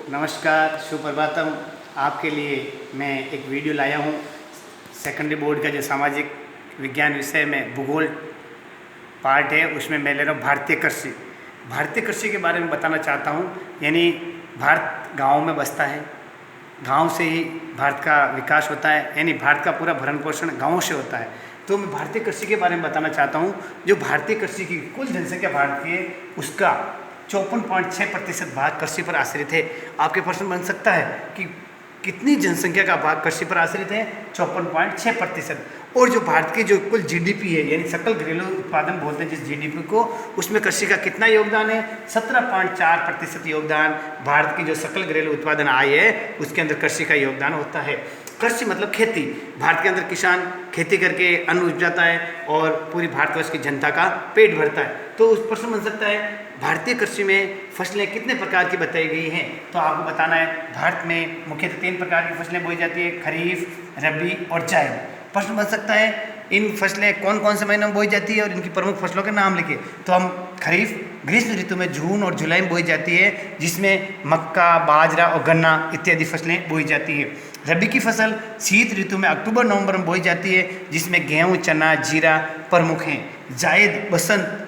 नमस्कार, सुप्रभातम। आपके लिए मैं एक वीडियो लाया हूँ। सेकेंडरी बोर्ड का जो सामाजिक विज्ञान विषय में भूगोल पार्ट है, उसमें मैं ले रहा हूँ भारतीय कृषि। भारतीय कृषि के बारे में बताना चाहता हूँ। यानी भारत गाँव में बसता है, गांव से ही भारत का विकास होता है, यानी भारत का पूरा भरण पोषण गाँव से होता है। तो मैं भारतीय कृषि के बारे में बताना चाहता हूँ। जो भारतीय कृषि की कुल जनसंख्या भारत की है, उसका 54.6% भाग कृषि पर आश्रित है। आपके प्रश्न बन सकता है कि कितनी जनसंख्या का भाग कृषि पर आश्रित है? 54.6%। और जो भारत की जो कुल जीडीपी है, यानी सकल घरेलू उत्पादन बोलते हैं जिस जीडीपी को, उसमें कृषि का कितना योगदान है? 17.4% योगदान। भारत की जो सकल घरेलू उत्पादन आय है, उसके अंदर कृषि का योगदान होता है। कृषि मतलब खेती। भारत के अंदर किसान खेती करके अन्न उपजाता है और पूरी भारतवर्ष की जनता का पेट भरता है। तो उस प्रश्न बन सकता है, भारतीय कृषि में फसलें कितने प्रकार की बताई गई हैं? तो आपको बताना है, भारत में मुख्यतः 3 प्रकार की फसलें बोई जाती है: खरीफ, रबी और जायद। प्रश्न बन सकता है, इन फसलें कौन कौन से महीनों में बोई जाती है और इनकी प्रमुख फसलों के नाम लिखिए। तो हम खरीफ ग्रीष्म ऋतु में जून और जुलाई में बोई जाती है, जिसमें मक्का, बाजरा और गन्ना इत्यादि फसलें बोई जाती है। रबी की फसल शीत ऋतु में अक्टूबर नवंबर में बोई जाती है, जिसमें गेहूँ, चना, जीरा प्रमुख हैं। जायद बसंत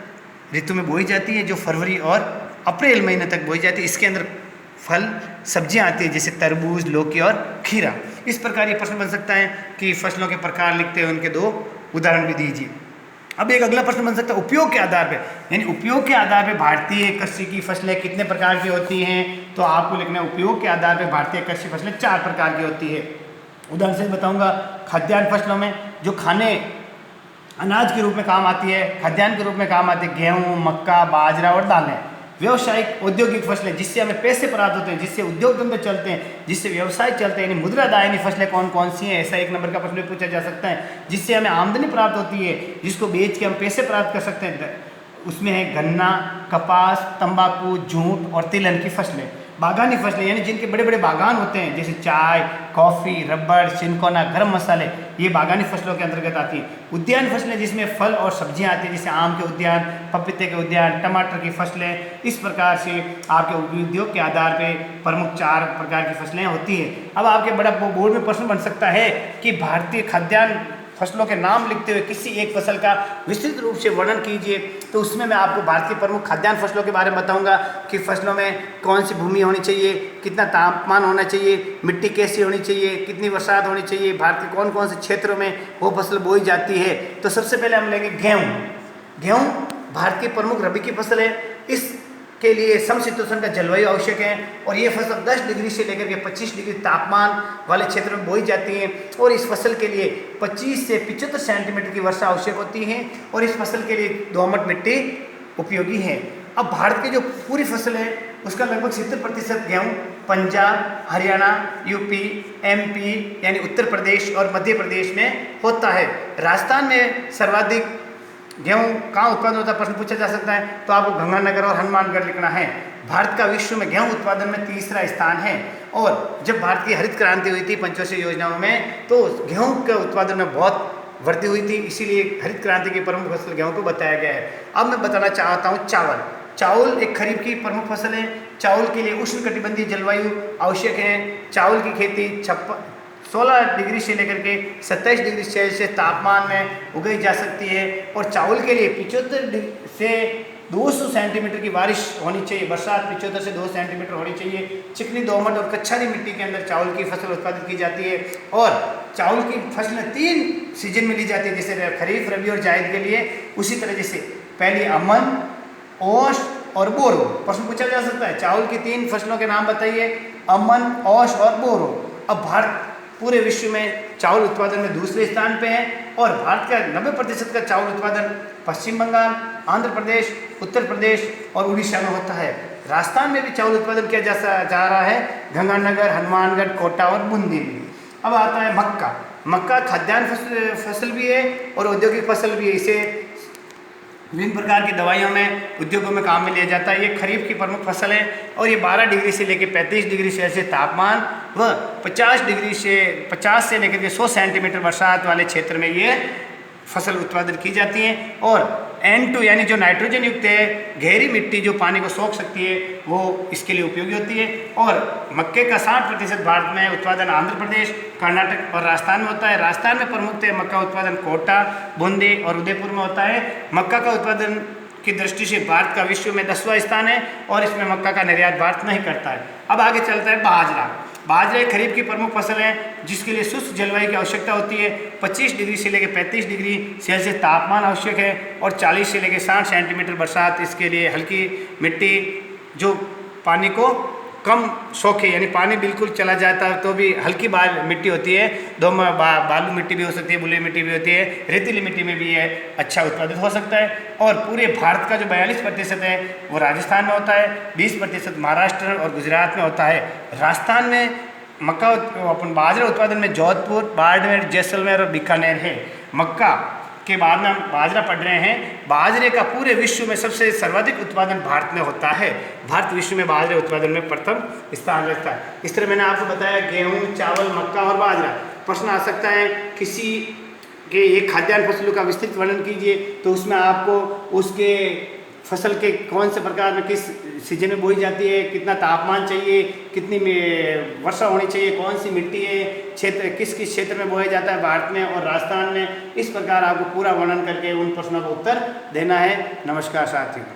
ऋतु में बोई जाती है, जो फरवरी और अप्रैल महीने तक बोई जाती है। इसके अंदर फल सब्जियां आती है, जैसे तरबूज, लौकी और खीरा। इस प्रकार ये प्रश्न बन सकता है कि फसलों के प्रकार लिखते हुए उनके 2 उदाहरण भी दीजिए। अब एक अगला प्रश्न बन सकता है उपयोग के आधार पर, यानी उपयोग के आधार पर भारतीय कृषि की फसलें कितने प्रकार की होती हैं? तो आपको लिखना है, उपयोग के आधार पर भारतीय कृषि फसलें 4 प्रकार की होती है। उदाहरण से बताऊंगा। खाद्यान्न फसलों में जो खाने अनाज के रूप में काम आती है, खाद्यान्न के रूप में काम आती है, गेहूँ, मक्का, बाजरा और दालें। व्यवसायिक औद्योगिक फसलें, जिससे हमें पैसे प्राप्त होते हैं, जिससे उद्योग धंधे चलते हैं, जिससे व्यवसाय चलते हैं, यानी मुद्रादायनी फसलें कौन कौन सी हैं? ऐसा 1 नंबर का प्रश्न भी पूछा जा सकता है। जिससे हमें आमदनी प्राप्त होती है, जिसको बेच के हम पैसे प्राप्त कर सकते हैं, उसमें है गन्ना, कपास, तंबाकू, जूट और तिलहन की फसलें। बागानी फसलें, यानी जिनके बड़े बड़े बागान होते हैं, जैसे चाय, कॉफ़ी, रबड़, चिनकोना, गर्म मसाले, ये बागानी फसलों के अंतर्गत आती है। उद्यान फसलें, जिसमें फल और सब्जियां आती हैं, जैसे आम के उद्यान, पपीते के उद्यान, टमाटर की फसलें। इस प्रकार से आपके उद्योग के आधार पर प्रमुख 4 प्रकार की फसलें होती हैं। अब आपके बड़ा बोर्ड में प्रश्न बन सकता है कि भारतीय खाद्यान्न फसलों के नाम लिखते हुए किसी एक फसल का विस्तृत रूप से वर्णन कीजिए। तो उसमें मैं आपको भारत की प्रमुख खाद्यान्न फसलों के बारे में बताऊंगा कि फसलों में कौन सी भूमि होनी चाहिए, कितना तापमान होना चाहिए, मिट्टी कैसी होनी चाहिए, कितनी बरसात होनी चाहिए, भारत के कौन कौन से क्षेत्रों में वो फसल बोई जाती है। तो सबसे पहले हम लेंगे गेहूँ। गेहूँ भारत की प्रमुख रबी की फसल है। इस के लिए समशीतोष्ण का जलवायु आवश्यक है और ये फसल 10 डिग्री से लेकर के 25 डिग्री तापमान वाले क्षेत्र में बोई जाती है। और इस फसल के लिए 25 से 75 सेंटीमीटर की वर्षा आवश्यक होती है और इस फसल के लिए दोमट मिट्टी उपयोगी है। अब भारत की जो पूरी फसल है, उसका लगभग 70% गेहूँ पंजाब, हरियाणा, यूपी, एमपी यानी उत्तर प्रदेश और मध्य प्रदेश में होता है। राजस्थान में सर्वाधिक गेहूँ कहाँ उत्पादन होता है, प्रश्न पूछा जा सकता है। तो आपको गंगानगर और हनुमानगढ़ लिखना है। भारत का विश्व में गेहूँ उत्पादन में 3रा स्थान है। और जब भारत की हरित क्रांति हुई थी पंचवर्षीय योजनाओं में, तो गेहूँ के उत्पादन में बहुत वृद्धि हुई थी, इसीलिए हरित क्रांति की प्रमुख फसल गेहूँ को बताया गया है। अब मैं बताना चाहता हूँ चावल। चावल एक खरीफ की प्रमुख फसल है। चावल के लिए उष्णकटिबंधीय जलवायु आवश्यक है। चावल की खेती 16 डिग्री से लेकर के 27 डिग्री सेल्सियस तापमान में उगाई जा सकती है। और चावल के लिए 75 से 200 सेंटीमीटर की बारिश होनी चाहिए, बरसात 75 से 2 सेंटीमीटर होनी चाहिए। चिकनी, दोमट और कच्छारी मिट्टी के अंदर चावल की फसल उत्पादित की जाती है। और चावल की फसलें 3 सीजन में ली जाती है, जैसे खरीफ, रबी और जायद के लिए। उसी तरह जैसे पहली अमन, ओश और बोरो। प्रश्न पूछा जा सकता है, चावल की 3 फसलों के नाम बताइए, अमन, ओश और बोरो। अब भारत पूरे विश्व में चावल उत्पादन में 2रे स्थान पे है और भारत का 90% का चावल उत्पादन पश्चिम बंगाल, आंध्र प्रदेश, उत्तर प्रदेश और उड़ीसा में होता है। राजस्थान में भी चावल उत्पादन किया जा रहा है, गंगानगर, हनुमानगढ़, कोटा और बूंदी में। अब आता है मक्का। मक्का खाद्यान्न फसल भी है और औद्योगिक फसल भी है। इसे विभिन्न प्रकार की दवाइयों में, उद्योगों में काम में लिया जाता है। ये खरीफ की प्रमुख फसल है और ये 12 डिग्री से लेकर 35 डिग्री सेल्सियस तापमान व 50 से लेकर के 100 सेंटीमीटर बरसात वाले क्षेत्र में ये फसल उत्पादन की जाती है। और N2 यानी जो नाइट्रोजन युक्त है गहरी मिट्टी जो पानी को सोख सकती है वो इसके लिए उपयोगी होती है। और मक्के का 60% भारत में उत्पादन आंध्र प्रदेश, कर्नाटक और राजस्थान में होता है। राजस्थान में प्रमुखतः मक्का उत्पादन कोटा, बूंदी और उदयपुर में होता है। मक्का का उत्पादन की दृष्टि से भारत का विश्व में 10वां स्थान है और इसमें मक्का का निर्यात भारत नहीं करता है। अब आगे चलता है बाजरा। बाजरा एक खरीफ की प्रमुख फसल है जिसके लिए शुष्क जलवायु की आवश्यकता होती है। 25 डिग्री से लेकर 35 डिग्री सेल्सियस तापमान आवश्यक है और 40 से लेकर 60 सेंटीमीटर बरसात इसके लिए। हल्की मिट्टी जो पानी को कम सोखे यानी पानी बिल्कुल चला जाता है तो भी हल्की मिट्टी होती है। बालू मिट्टी भी हो सकती है, बलुई मिट्टी भी होती है, रेतीली मिट्टी में भी यह अच्छा उत्पादित हो सकता है। और पूरे भारत का जो 42% है वो राजस्थान में होता है, 20% महाराष्ट्र और गुजरात में होता है। राजस्थान में मक्का अपन बाजरा उत्पादन में जोधपुर, बाड़मेर, जैसलमेर और बीकानेर है। मक्का के बाद में हम बाजरा पढ़ रहे हैं। बाजरे का पूरे विश्व में सबसे सर्वाधिक उत्पादन भारत में होता है। भारत विश्व में बाजरे उत्पादन में प्रथम स्थान रखता है। इस तरह मैंने आपको बताया गेहूं, चावल, मक्का और बाजरा। प्रश्न आ सकता है किसी के एक खाद्यान्न फसलों का विस्तृत वर्णन कीजिए, तो उसमें आपको उसके फसल के कौन से प्रकार में किस सीजन में बोई जाती है, कितना तापमान चाहिए, कितनी वर्षा होनी चाहिए, कौन सी मिट्टी है, क्षेत्र किस किस क्षेत्र में बोया जाता है भारत में और राजस्थान में, इस प्रकार आपको पूरा वर्णन करके उन प्रश्नों का उत्तर देना है। नमस्कार साथियों।